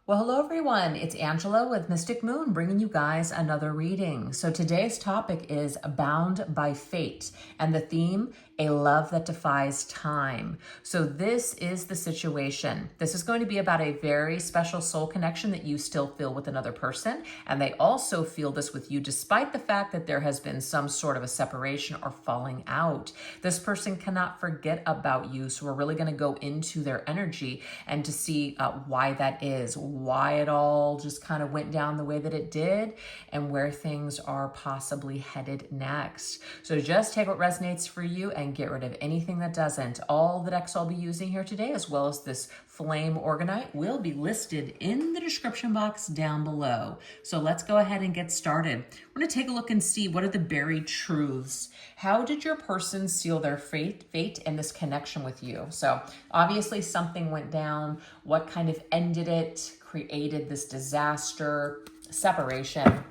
Well, hello everyone. It's Angela with Mystic Moon bringing you guys another reading. So today's topic is Bound by Fate, and the theme, a love that defies time. So this is the situation. This is going to be about a very special soul connection that you still feel with another person, and they also feel this with you despite the fact that there has been some sort of a separation or falling out. This person cannot forget about you, so we're really going to go into their energy and to see why that is, why it all just kind of went down the way that it did, and where things are possibly headed next. So just take what resonates for you and get rid of anything that doesn't. All the decks I'll be using here today, as well as this flame organite, will be listed in the description box down below. So let's go ahead and get started. We're going to take a look and see what are the buried truths. How did your person seal their fate and this connection with you? So obviously something went down. What kind of ended it, created this disaster, separation?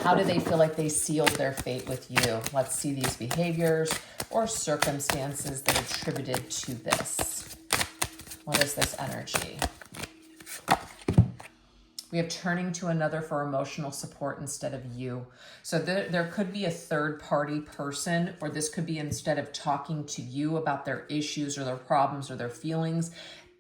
How do they feel like they sealed their fate with you? Let's see these behaviors or circumstances that attributed to this. What is this energy? We have turning to another for emotional support instead of you. So there could be a third party person, or this could be instead of talking to you about their issues or their problems or their feelings,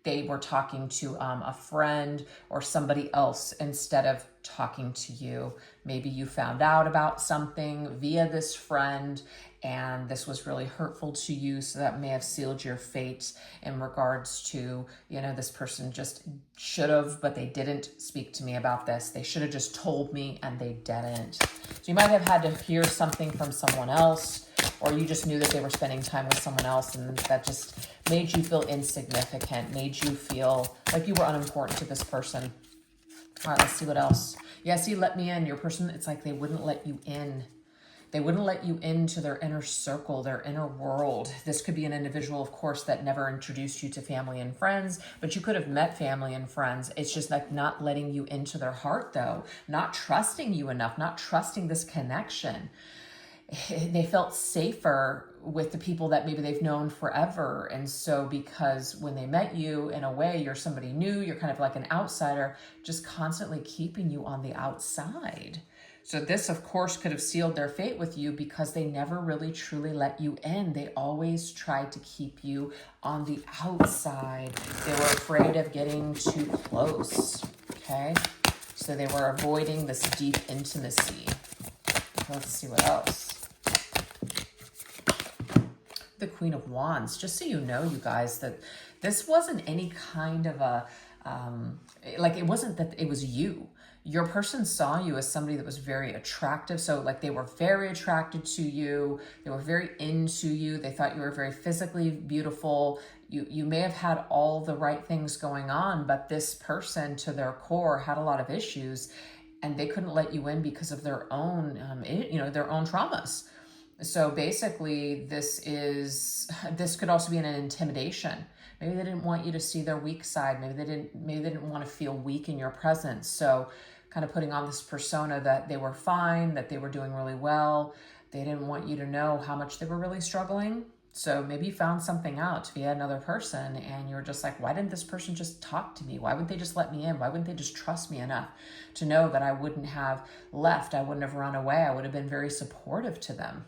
they were talking to a friend or somebody else instead of talking to you. Maybe you found out about something via this friend and this was really hurtful to you, so that may have sealed your fate in regards to, you know, this person just should have, but they didn't speak to me about this. They should have just told me and they didn't. So you might have had to hear something from someone else, or you just knew that they were spending time with someone else and that just made you feel insignificant, made you feel like you were unimportant to this person. All right, let's see what else. Yeah, see, let me in. Your person, it's like they wouldn't let you in. They wouldn't let you into their inner circle, their inner world. This could be an individual, of course, that never introduced you to family and friends, but you could have met family and friends. It's just like not letting you into their heart, though, not trusting you enough, not trusting this connection. They felt safer with the people that maybe they've known forever. And so because when they met you, in a way, you're somebody new, you're kind of like an outsider, just constantly keeping you on the outside. So this, of course, could have sealed their fate with you because they never really truly let you in. They always tried to keep you on the outside. They were afraid of getting too close, okay? So they were avoiding this deep intimacy. Let's see what else. The Queen of Wands. Just so you know, you guys, that this wasn't any kind of a, like it wasn't that it was you. Your person saw you as somebody that was very attractive. So like they were very attracted to you. They were very into you. They thought you were very physically beautiful. You may have had all the right things going on, but this person to their core had a lot of issues and they couldn't let you in because of their own, their own traumas. So basically this could also be an intimidation. Maybe they didn't want you to see their weak side. Maybe they didn't want to feel weak in your presence. So kind of putting on this persona that they were fine, that they were doing really well. They didn't want you to know how much they were really struggling. So maybe you found something out via another person and you were just like, why didn't this person just talk to me? Why wouldn't they just let me in? Why wouldn't they just trust me enough to know that I wouldn't have left? I wouldn't have run away. I would have been very supportive to them.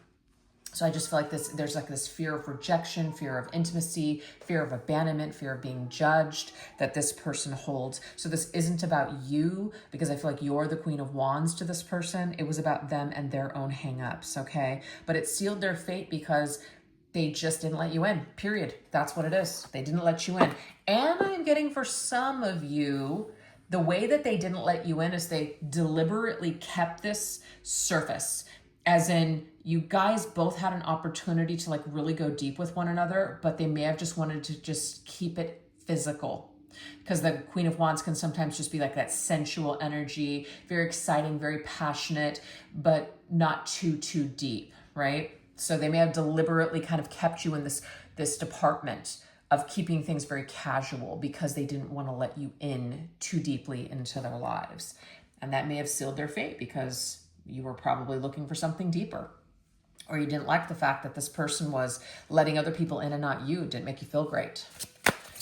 So I just feel like there's like this fear of rejection, fear of intimacy, fear of abandonment, fear of being judged that this person holds. So this isn't about you because I feel like you're the Queen of Wands to this person. It was about them and their own hangups, okay? But it sealed their fate because they just didn't let you in, period. That's what it is. They didn't let you in. And I'm getting for some of you, the way that they didn't let you in is they deliberately kept this surface. As in, you guys both had an opportunity to like really go deep with one another, but they may have just wanted to just keep it physical. Because the Queen of Wands can sometimes just be like that sensual energy, very exciting, very passionate, but not too deep, right? So they may have deliberately kind of kept you in this department of keeping things very casual because they didn't want to let you in too deeply into their lives. And that may have sealed their fate because you were probably looking for something deeper. Or you didn't like the fact that this person was letting other people in and not you. It didn't make you feel great.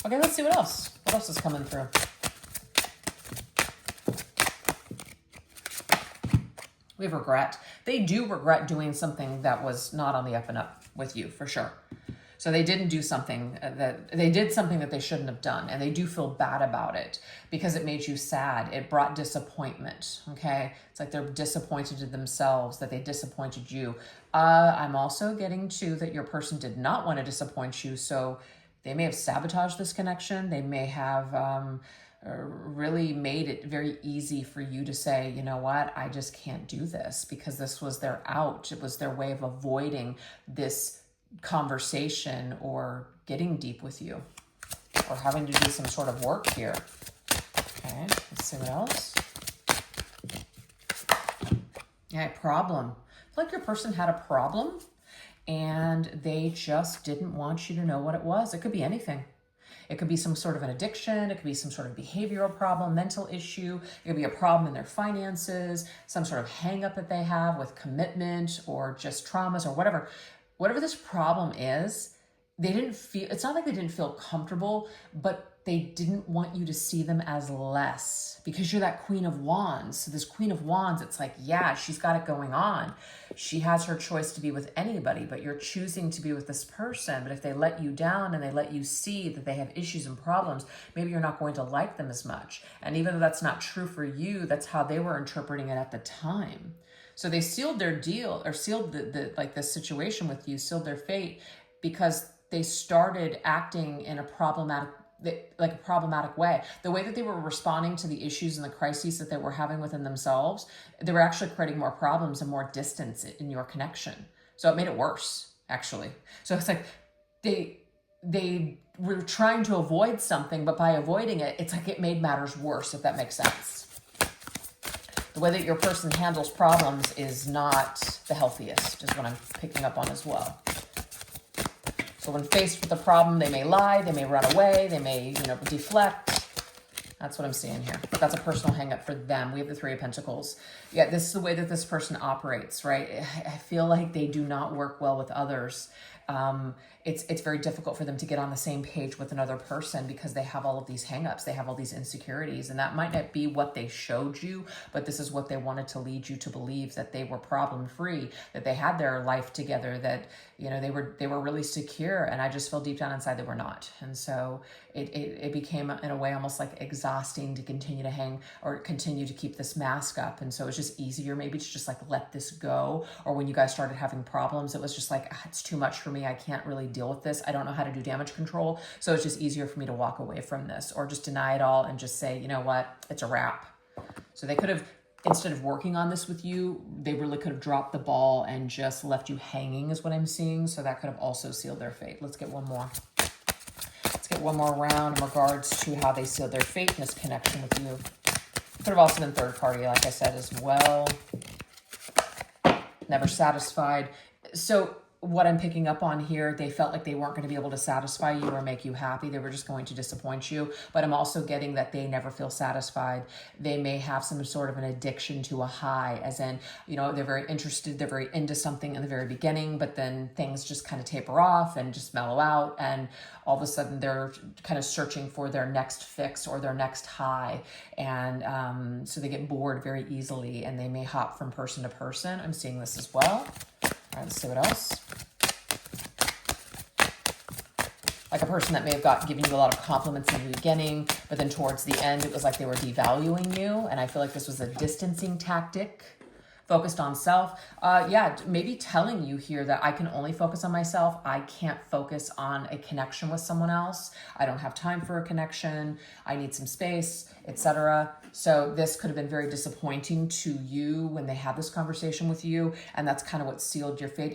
Okay, let's see what else. What else is coming through? We have regret. They do regret doing something that was not on the up and up with you, for sure. So they didn't do something they did something that they shouldn't have done. And they do feel bad about it because it made you sad. It brought disappointment. Okay. It's like they're disappointed in themselves that they disappointed you. I'm also getting to that your person did not want to disappoint you. So they may have sabotaged this connection. They may have, really made it very easy for you to say, you know what, I just can't do this, because this was their out. It was their way of avoiding this conversation or getting deep with you or having to do some sort of work here. Okay, let's see what else. Yeah, problem. It's like your person had a problem and they just didn't want you to know what it was. It could be anything. It could be some sort of an addiction. It could be some sort of behavioral problem, mental issue. It could be a problem in their finances, some sort of hang up that they have with commitment or just traumas or whatever. Whatever this problem is, they didn't feel, it's not like they didn't feel comfortable, but they didn't want you to see them as less because you're that Queen of Wands. So this Queen of Wands, it's like, yeah, she's got it going on. She has her choice to be with anybody, but you're choosing to be with this person. But if they let you down and they let you see that they have issues and problems, maybe you're not going to like them as much. And even though that's not true for you, that's how they were interpreting it at the time. So they sealed their deal, or sealed this situation with you, sealed their fate, because they started acting in a problematic way. The way that they were responding to the issues and the crises that they were having within themselves, they were actually creating more problems and more distance in your connection. So it made it worse, actually. So it's like they were trying to avoid something, but by avoiding it, it's like it made matters worse, if that makes sense. The way that your person handles problems is not the healthiest, is what I'm picking up on as well. So when faced with a problem, they may lie, they may run away, they may, deflect. That's what I'm seeing here. But that's a personal hang up for them. We have the Three of Pentacles. Yeah, this is the way that this person operates, right? I feel like they do not work well with others. It's very difficult for them to get on the same page with another person because they have all of these hangups, they have all these insecurities, and that might not be what they showed you, but this is what they wanted to lead you to believe, that they were problem free, that they had their life together, that they were really secure. And I just feel deep down inside they were not. And so it became in a way almost like exhausting to continue to hang or continue to keep this mask up. And so it's just easier maybe to just like let this go. Or when you guys started having problems, it was just like, it's too much for me. I can't really deal with this. I don't know how to do damage control. So it's just easier for me to walk away from this, or just deny it all and just say, you know what, it's a wrap. So they could have, instead of working on this with you, they really could have dropped the ball and just left you hanging, is what I'm seeing. So that could have also sealed their fate. Let's get one more. Let's get one more round in regards to how they sealed their fate in this connection with you. Could have also been third party, like I said, as well. Never satisfied. So what I'm picking up on here, they felt like they weren't going to be able to satisfy you or make you happy. They were just going to disappoint you. But I'm also getting that they never feel satisfied. They may have some sort of an addiction to a high, as in, they're very interested, they're very into something in the very beginning, but then things just kind of taper off and just mellow out. And all of a sudden they're kind of searching for their next fix or their next high. And so they get bored very easily and they may hop from person to person. I'm seeing this as well. All right, let's see what else. Like a person that may have given you a lot of compliments in the beginning, but then towards the end, it was like they were devaluing you. And I feel like this was a distancing tactic, focused on self. Maybe telling you here that I can only focus on myself. I can't focus on a connection with someone else. I don't have time for a connection. I need some space, etc. So this could have been very disappointing to you when they had this conversation with you. And that's kind of what sealed your fate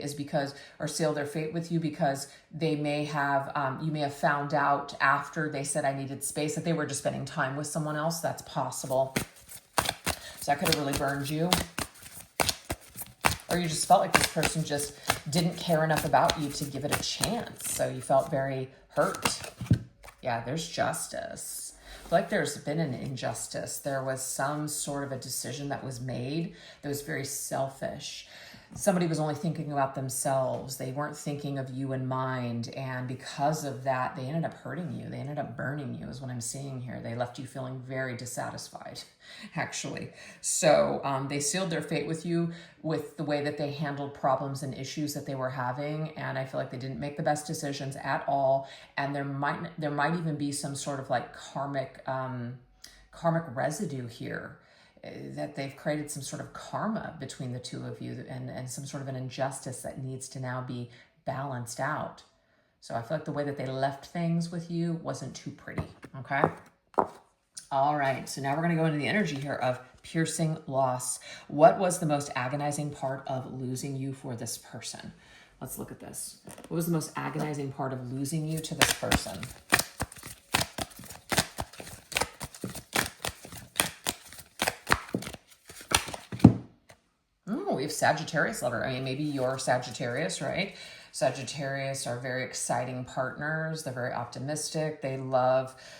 sealed their fate with you, because they may have, you may have found out after they said I needed space that they were just spending time with someone else. That's possible. So that could have really burned you. Or you just felt like this person just didn't care enough about you to give it a chance. So you felt very hurt. Yeah, there's justice. I feel like there's been an injustice. There was some sort of a decision that was made that was very selfish. somebody was only thinking about themselves. They weren't thinking of you in mind. And because of that, they ended up hurting you. They ended up burning you is what I'm seeing here. They left you feeling very dissatisfied, actually. So they sealed their fate with you with the way that they handled problems and issues that they were having. And I feel like they didn't make the best decisions at all. And there might even be some sort of like karmic residue here, that they've created some sort of karma between the two of you, and some sort of an injustice that needs to now be balanced out. So I feel like the way that they left things with you wasn't too pretty, okay? All right, so now we're going to go into the energy here of piercing loss. What was the most agonizing part of losing you for this person? Let's look at this. What was the most agonizing part of losing you to this person? We have Sagittarius lover. I mean, maybe you're Sagittarius, right? Sagittarius are very exciting partners. They're very optimistic. They're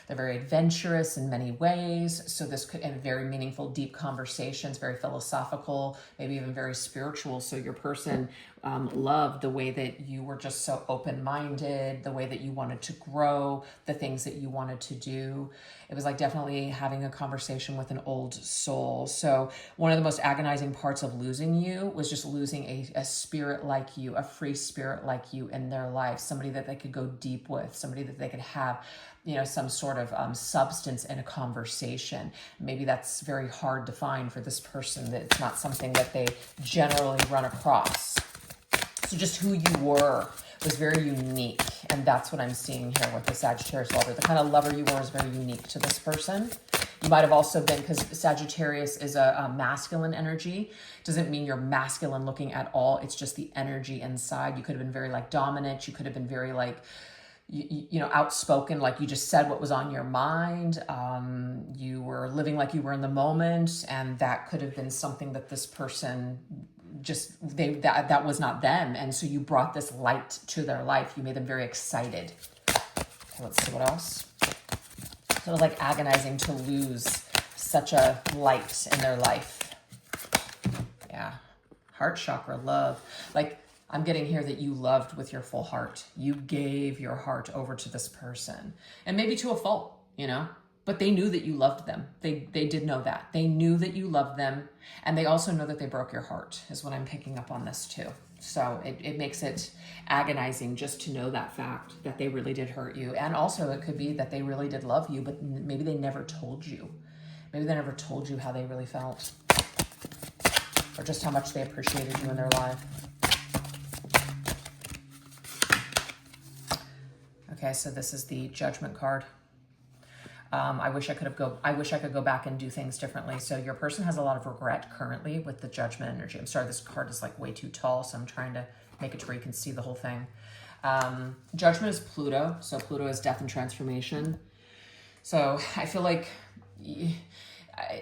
very adventurous in many ways. So this could have very meaningful, deep conversations, very philosophical, maybe even very spiritual. So your person loved the way that you were just so open-minded, the way that you wanted to grow, the things that you wanted to do. It was like definitely having a conversation with an old soul. So one of the most agonizing parts of losing you was just losing a spirit like you, a free spirit like you in their life, somebody that they could go deep with, somebody that they could have, you know, some sort of substance in a conversation. Maybe that's very hard to find for this person, that it's not something that they generally run across. So just who you were was very unique. And that's what I'm seeing here with the Sagittarius lover. The kind of lover you were is very unique to this person. You might have also been, because Sagittarius is a masculine energy. Doesn't mean you're masculine looking at all. It's just the energy inside. You could have been very like dominant. You could have been very like, you know, outspoken, like you just said what was on your mind. You were living like you were in the moment. And that could have been something that this person that was not them. And so you brought this light to their life. You made them very excited. Okay, let's see what else. So it was like agonizing to lose such a light in their life. Yeah. Heart chakra, love. Like I'm getting here that you loved with your full heart. You gave your heart over to this person, and maybe to a fault, you know, but they knew that you loved them. They did know that. They knew that you loved them. And they also know that they broke your heart, is what I'm picking up on this too. So it makes it agonizing just to know that fact, that they really did hurt you. And also it could be that they really did love you, but maybe they never told you. Maybe they never told you how they really felt, or just how much they appreciated you in their life. Okay, so this is the Judgment card. I wish I could go back and do things differently. So your person has a lot of regret currently with the Judgment energy. I'm sorry, this card is like way too tall, so I'm trying to make it to where you can see the whole thing. Judgment is Pluto. So Pluto is death and transformation. So I feel like,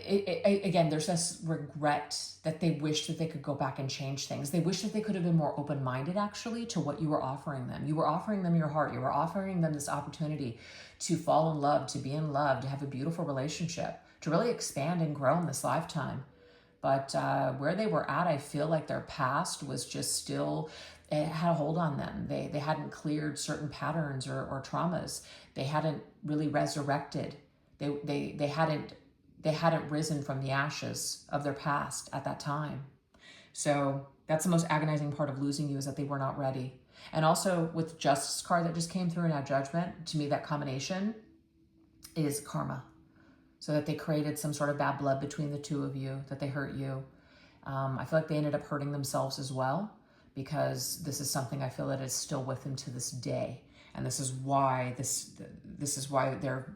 again, there's this regret that they wish that they could go back and change things. They wish that they could have been more open-minded, actually, to what you were offering them. You were offering them your heart. You were offering them this opportunity to fall in love, to be in love, to have a beautiful relationship, to really expand and grow in this lifetime. But where they were at, I feel like their past was just still, it had a hold on them. They hadn't cleared certain patterns or traumas. They hadn't really resurrected. They hadn't risen from the ashes of their past at that time. So that's the most agonizing part of losing you, is that they were not ready. And also with Justice card that just came through and now Judgment, to me that combination is karma. So that they created some sort of bad blood between the two of you, that they hurt you. I feel like they ended up hurting themselves as well, because this is something I feel that is still with them to this day. And this is why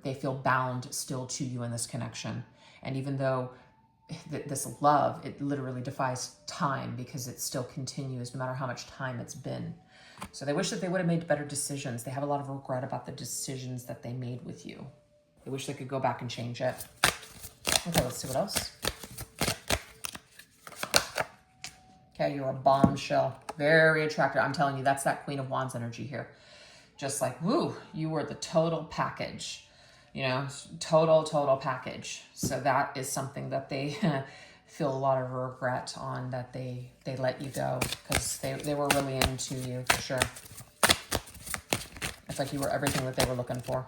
they feel bound still to you in this connection. And even though this love, it literally defies time, because it still continues no matter how much time it's been. So they wish that they would have made better decisions. They have a lot of regret about the decisions that they made with you. They wish they could go back and change it. Okay, let's see what else. Okay, you're a bombshell. Very attractive. I'm telling you, that's that Queen of Wands energy here. Just like, woo, you were the total package, you know, total package. So that is something that they feel a lot of regret on that they let you go, because they were really into you, for sure. It's like you were everything that they were looking for.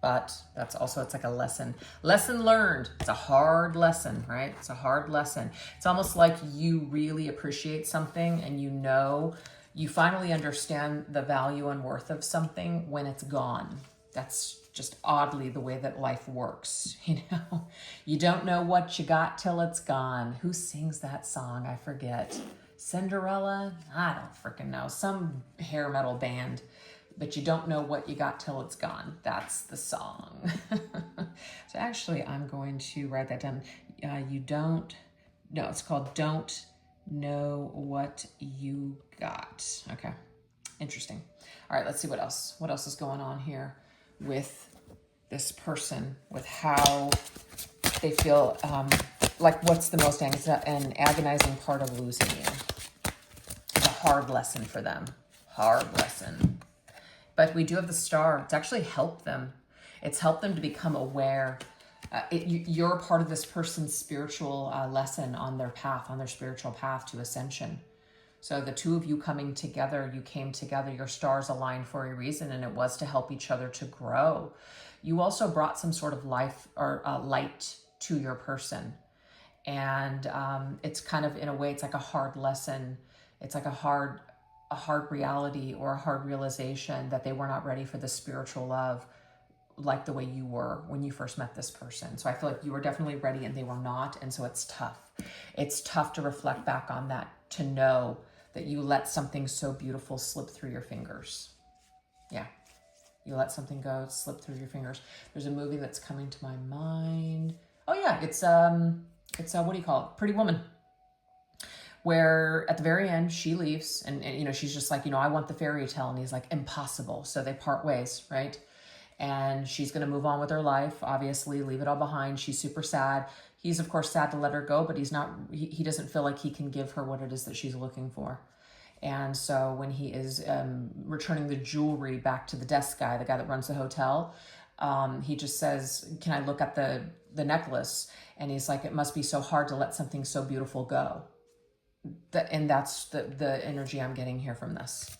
But that's also, it's like a lesson. Lesson learned. It's a hard lesson, right? It's a hard lesson. It's almost like you really appreciate something and you know, you finally understand the value and worth of something when it's gone. That's just oddly the way that life works, you know? You don't know what you got till it's gone. Who sings that song? I forget. Cinderella? I don't freaking know. Some hair metal band. But you don't know what you got till it's gone. That's the song. So actually, I'm going to write that down. It's called Don't Know What You Got. Okay, interesting. All right, let's see what else. What else is going on here with this person, with how they feel, like what's the most agonizing part of losing you? It's a hard lesson for them. Hard lesson. But we do have the Star. It's actually helped them. It's helped them to become aware. You're part of this person's spiritual lesson on their path, on their spiritual path to ascension. So the two of you coming together, you came together, your stars aligned for a reason, and it was to help each other to grow. You also brought some sort of life or light to your person. And it's kind of, in a way, it's like a hard lesson. It's like a hard reality or a hard realization that they were not ready for the spiritual love like the way you were when you first met this person. So I feel like you were definitely ready and they were not. And so it's tough. It's tough to reflect back on that, to know that you let something so beautiful slip through your fingers. Yeah. You let something go, slip through your fingers. There's a movie that's coming to my mind. Oh yeah. It's what do you call it? Pretty Woman. Where at the very end, she leaves and, you know, she's just like, you know, I want the fairy tale. And he's like, impossible. So they part ways, right? And she's going to move on with her life, obviously, leave it all behind. She's super sad. He's, of course, sad to let her go, but he doesn't feel like he can give her what it is that she's looking for. And so when he is returning the jewelry back to the desk guy, the guy that runs the hotel, he just says, can I look at the necklace? And he's like, it must be so hard to let something so beautiful go. And that's the energy I'm getting here from this.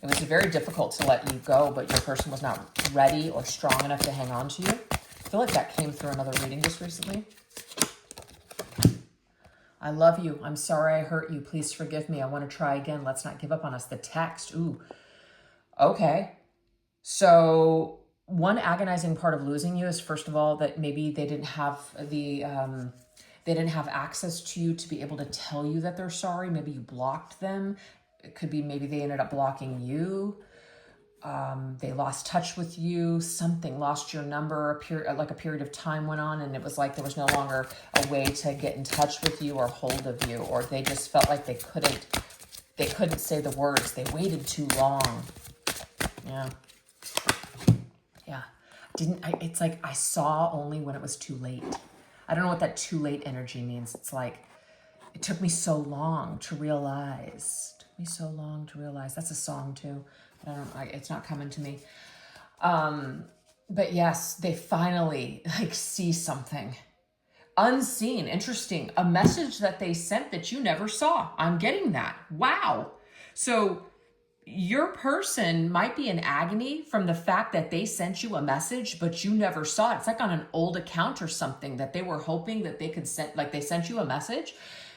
It was very difficult to let you go, but your person was not ready or strong enough to hang on to you. I feel like that came through another reading just recently. I love you. I'm sorry I hurt you. Please forgive me. I want to try again. Let's not give up on us. The text. Ooh. Okay. So one agonizing part of losing you is, first of all, that maybe they didn't have they didn't have access to you to be able to tell you that they're sorry. Maybe you blocked them. It could be maybe they ended up blocking you. They lost touch with you. Something, lost your number. A period of time went on, and it was like there was no longer a way to get in touch with you or hold of you, or they just felt like they couldn't say the words. They waited too long. Yeah. Yeah. It's like I saw only when it was too late. I don't know what that too late energy means. It's like, it took me so long to realize. That's a song too. It's not coming to me. But yes, they finally see something unseen. Interesting. A message that they sent that you never saw. I'm getting that. Wow. So your person might be in agony from the fact that they sent you a message, but you never saw it. It's like on an old account or something that they were hoping that they could send, like they sent you a message.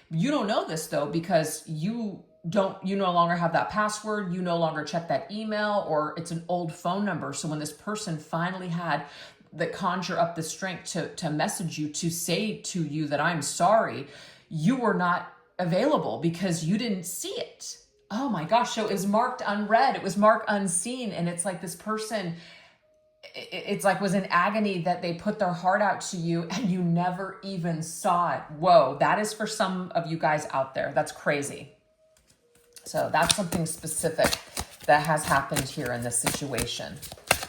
You don't know this though, because you no longer have that password. You no longer check that email, or it's an old phone number. So when this person finally had that conjure up the strength to message you, to say to you that I'm sorry, you were not available because you didn't see it. Oh my gosh. So it was marked unread. It was marked unseen. And it's like this person, it's like was in agony that they put their heart out to you and you never even saw it. Whoa. That is for some of you guys out there. That's crazy. So that's something specific that has happened here in this situation.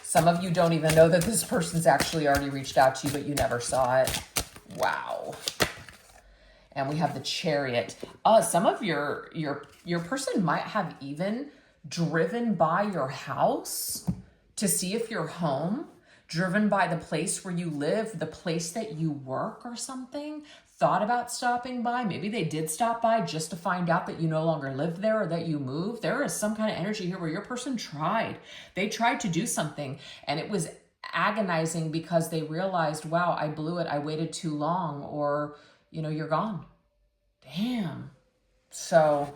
Some of you don't even know that this person's actually already reached out to you, but you never saw it. Wow. And we have the Chariot. Some of your person might have even driven by your house to see if you're home, driven by the place where you live, the place that you work or something, thought about stopping by. Maybe they did stop by just to find out that you no longer live there or that you moved. There is some kind of energy here where your person tried. They tried to do something and it was agonizing because they realized, wow, I blew it. I waited too long, or, you know, you're gone. Damn. So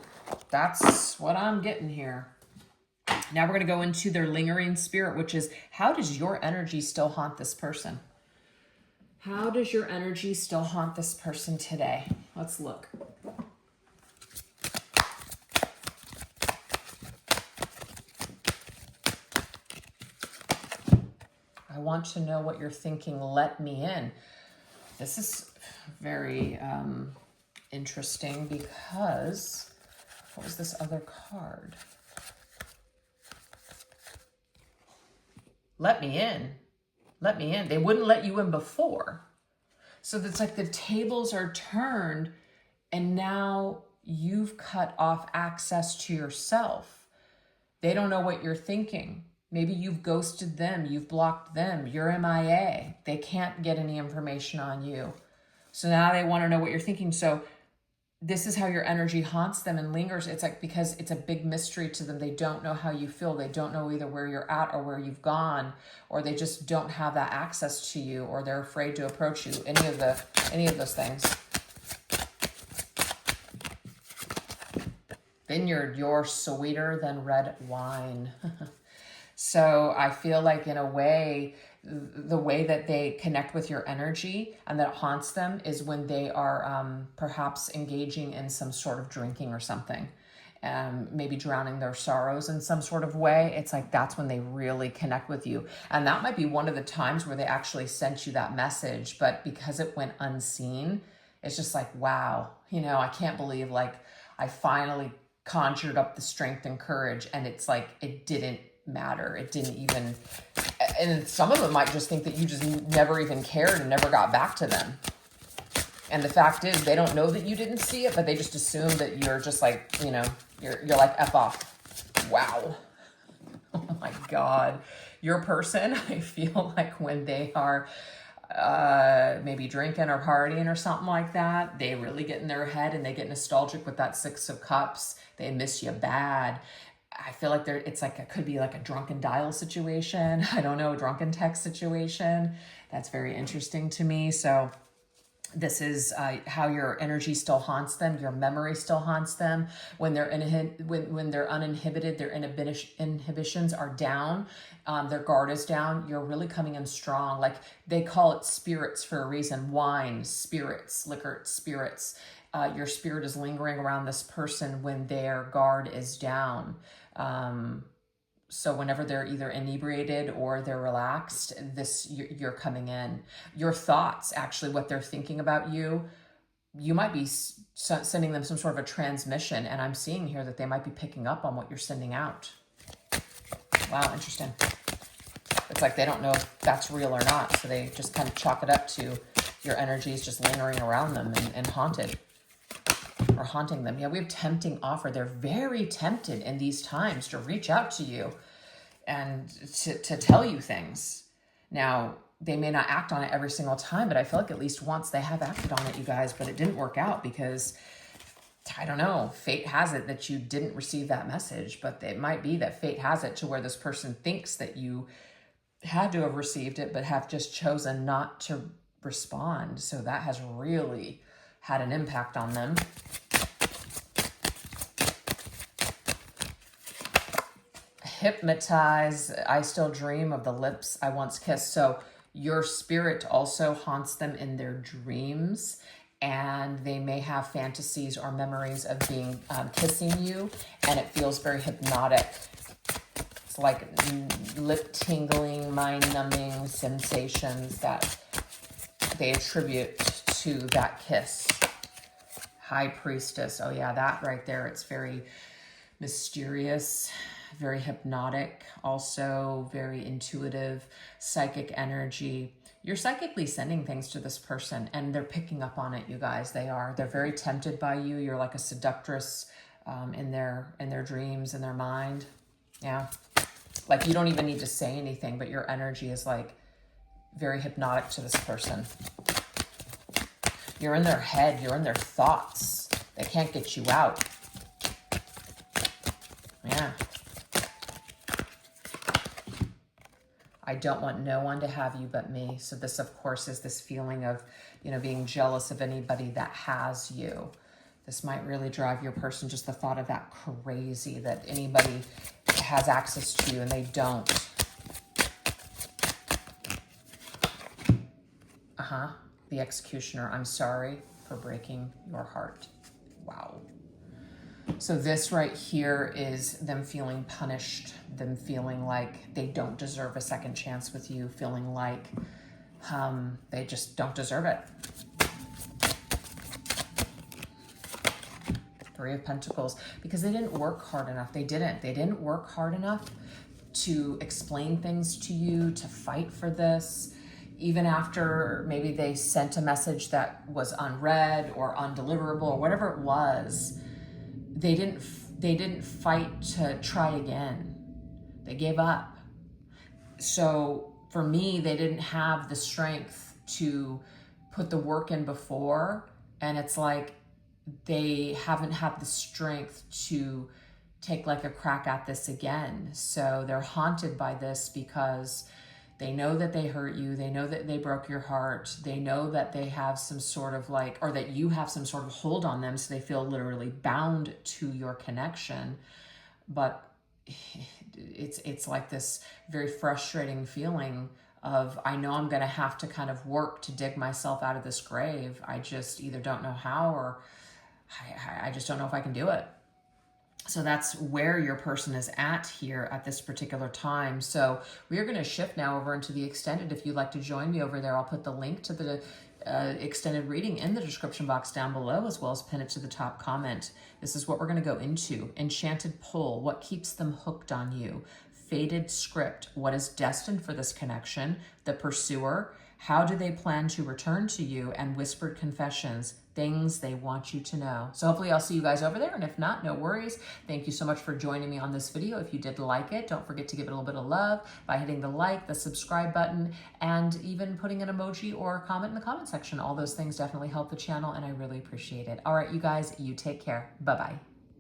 that's what I'm getting here. Now we're going to go into their lingering spirit, which is, how does your energy still haunt this person? How does your energy still haunt this person today? Let's look. I want to know what you're thinking. Let me in. This is very interesting because, what was this other card? Let me in. Let me in. They wouldn't let you in before. So it's like the tables are turned and now you've cut off access to yourself. They don't know what you're thinking. Maybe you've ghosted them. You've blocked them. You're MIA. They can't get any information on you. So now they want to know what you're thinking. So this is how your energy haunts them and lingers. It's like, because it's a big mystery to them. They don't know how you feel. They don't know either where you're at or where you've gone, or they just don't have that access to you, or they're afraid to approach you. Any of those things. Then you're sweeter than red wine. So I feel like, in a way, the way that they connect with your energy and that it haunts them is when they are perhaps engaging in some sort of drinking or something, maybe drowning their sorrows in some sort of way. It's like, that's when they really connect with you. And that might be one of the times where they actually sent you that message, but because it went unseen, it's just like, wow, you know, I can't believe, like, I finally conjured up the strength and courage, and it's like, it didn't matter. It didn't even, and some of them might just think that you just never even cared and never got back to them. And the fact is, they don't know that you didn't see it, but they just assume that you're just like, you know, you're like, F off. Wow. Oh my God. Your person, I feel like when they are maybe drinking or partying or something like that, they really get in their head and they get nostalgic with that Six of Cups. They miss you bad. I feel like it's like, it could be like a drunken dial situation. I don't know, a drunken text situation. That's very interesting to me. So this is how your energy still haunts them. Your memory still haunts them. When they're when they're uninhibited, their inhibitions are down. Their guard is down. You're really coming in strong. Like, they call it spirits for a reason. Wine, spirits, liquor, spirits. Your spirit is lingering around this person when their guard is down. So whenever they're either inebriated or they're relaxed, you're coming in. Your thoughts, actually, what they're thinking about you might be sending them some sort of a transmission, and I'm seeing here that they might be picking up on what you're sending out. Wow, interesting. It's like they don't know if that's real or not, so they just kind of chalk it up to your energy is just lingering around them and haunted. Or haunting them. Yeah, we have tempting offer. They're very tempted in these times to reach out to you and to tell you things. Now, they may not act on it every single time, but I feel like at least once they have acted on it, you guys, but it didn't work out because, I don't know, fate has it that you didn't receive that message, but it might be that fate has it to where this person thinks that you had to have received it, but have just chosen not to respond. So that has really had an impact on them. Hypnotize, I still dream of the lips I once kissed. So your spirit also haunts them in their dreams, and they may have fantasies or memories of being kissing you, and it feels very hypnotic. It's like lip tingling, mind numbing sensations that they attribute to that kiss. High Priestess. Oh yeah, that right there. It's very mysterious, very hypnotic, also very intuitive, psychic energy. You're psychically sending things to this person and they're picking up on it, you guys. They're very tempted by you. You're like a seductress in their dreams, in their mind. Yeah. Like, you don't even need to say anything, but your energy is like, very hypnotic to this person. You're in their head. You're in their thoughts. They can't get you out. Yeah. I don't want no one to have you but me. So this, of course, is this feeling of, you know, being jealous of anybody that has you. This might really drive your person, just the thought of that, crazy, that anybody has access to you and they don't. The Executioner. I'm sorry for breaking your heart. Wow. So this right here is them feeling punished, them feeling like they don't deserve a second chance with you, feeling like they just don't deserve it. Three of Pentacles, because they didn't work hard enough. They didn't work hard enough to explain things to you, to fight for this. Even after maybe they sent a message that was unread or undeliverable or whatever it was, they didn't fight to try again. They gave up. So for me, they didn't have the strength to put the work in before, and it's like they haven't had the strength to take like a crack at this again. So they're haunted by this because they know that they hurt you. They know that they broke your heart. They know that they have some sort of like, or that you have some sort of hold on them. So they feel literally bound to your connection. But it's like this very frustrating feeling of, I know I'm going to have to kind of work to dig myself out of this grave. I just either don't know how, or I just don't know if I can do it. So that's where your person is at here at this particular time. So we are going to shift now over into the extended. If you'd like to join me over there, I'll put the link to the extended reading in the description box down below, as well as pin it to the top comment. This is what we're going to go into. Enchanted Pull, what keeps them hooked on you? Fated Script, what is destined for this connection? The Pursuer, how do they plan to return to you? And Whispered Confessions, things they want you to know. So hopefully I'll see you guys over there, and if not, no worries. Thank you so much for joining me on this video. If you did like it, don't forget to give it a little bit of love by hitting the like, the subscribe button, and even putting an emoji or a comment in the comment section. All those things definitely help the channel, and I really appreciate it. All right, you guys, you take care. Bye-bye.